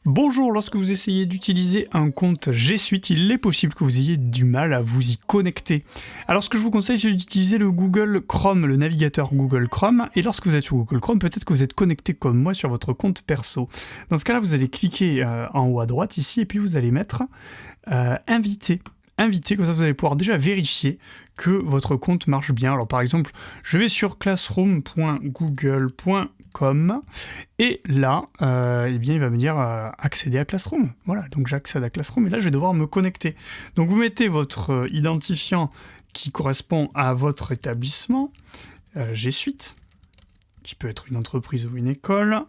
Bonjour, lorsque vous essayez d'utiliser un compte G Suite, il est possible que vous ayez du mal à vous y connecter. Alors ce que je vous conseille, c'est d'utiliser le Google Chrome, le navigateur Google Chrome, et lorsque vous êtes sur Google Chrome, peut-être que vous êtes connecté comme moi sur votre compte perso. Dans ce cas-là, vous allez cliquer en haut à droite ici, et puis vous allez mettre Inviter. Inviter, comme ça vous allez pouvoir déjà vérifier que votre compte marche bien. Alors par exemple, je vais sur classroom.google.com et là, eh bien, il va me dire accéder à Classroom. Voilà, donc j'accède à Classroom et là je vais devoir me connecter. Donc vous mettez votre identifiant qui correspond à votre établissement, G Suite, qui peut être une entreprise ou une école.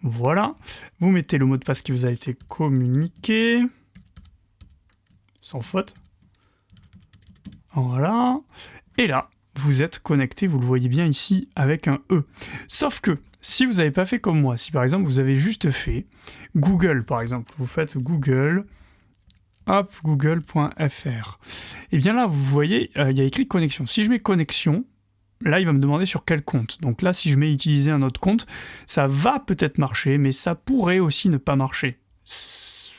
Voilà, vous mettez le mot de passe qui vous a été communiqué. Sans faute. Voilà. Et là, vous êtes connecté, vous le voyez bien ici, avec un E. Sauf que, si vous n'avez pas fait comme moi, si par exemple vous avez juste fait Google, par exemple, vous faites Google, hop, google.fr. Et bien là, vous voyez, il y a écrit connexion. Si je mets connexion, là, il va me demander sur quel compte. Donc là, si je mets utiliser un autre compte, ça va peut-être marcher, mais ça pourrait aussi ne pas marcher.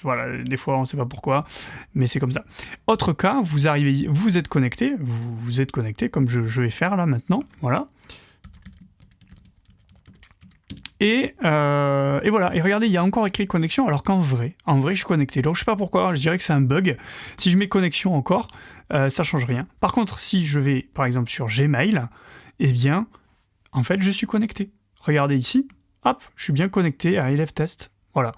Voilà, des fois on ne sait pas pourquoi, mais c'est comme ça. Autre cas, vous arrivez, vous êtes connecté comme je vais faire là maintenant, voilà. Et voilà, et regardez, il y a encore écrit connexion, alors qu'en vrai, je suis connecté. Donc je sais pas pourquoi, je dirais que c'est un bug. Si je mets connexion encore, ça change rien. Par contre, si je vais par exemple sur Gmail, eh bien, en fait, je suis connecté. Regardez ici, hop, je suis bien connecté à Élève Test. Voilà.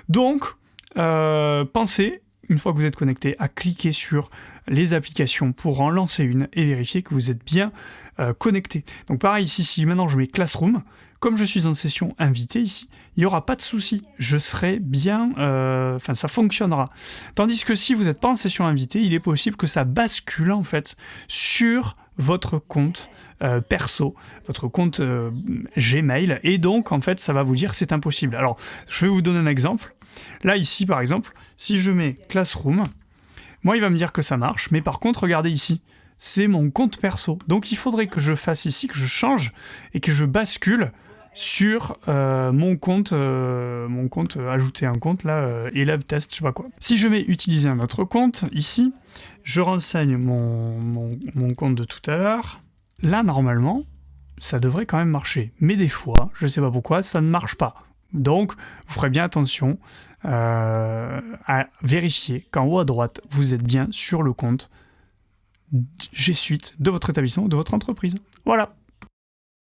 Donc, pensez, une fois que vous êtes connecté, à cliquer sur les applications pour en lancer une et vérifier que vous êtes bien connecté. Donc pareil ici, si maintenant je mets Classroom, comme je suis en session invitée ici, il n'y aura pas de souci, je serai bien, ça fonctionnera. Tandis que si vous n'êtes pas en session invitée, il est possible que ça bascule en fait sur votre compte perso, votre compte Gmail, et donc en fait ça va vous dire que c'est impossible. Alors je vais vous donner un exemple. Là ici par exemple, si je mets Classroom, moi il va me dire que ça marche, mais par contre regardez ici, c'est mon compte perso. Donc il faudrait que je fasse ici, que je change et que je bascule sur mon compte ajouter un compte là, élève test, je sais pas quoi. Si je mets utiliser un autre compte, ici, je renseigne mon compte de tout à l'heure. Là normalement, ça devrait quand même marcher. Mais des fois, je sais pas pourquoi, ça ne marche pas. Donc, vous ferez bien attention à vérifier qu'en haut à droite, vous êtes bien sur le compte G Suite de votre établissement ou de votre entreprise. Voilà.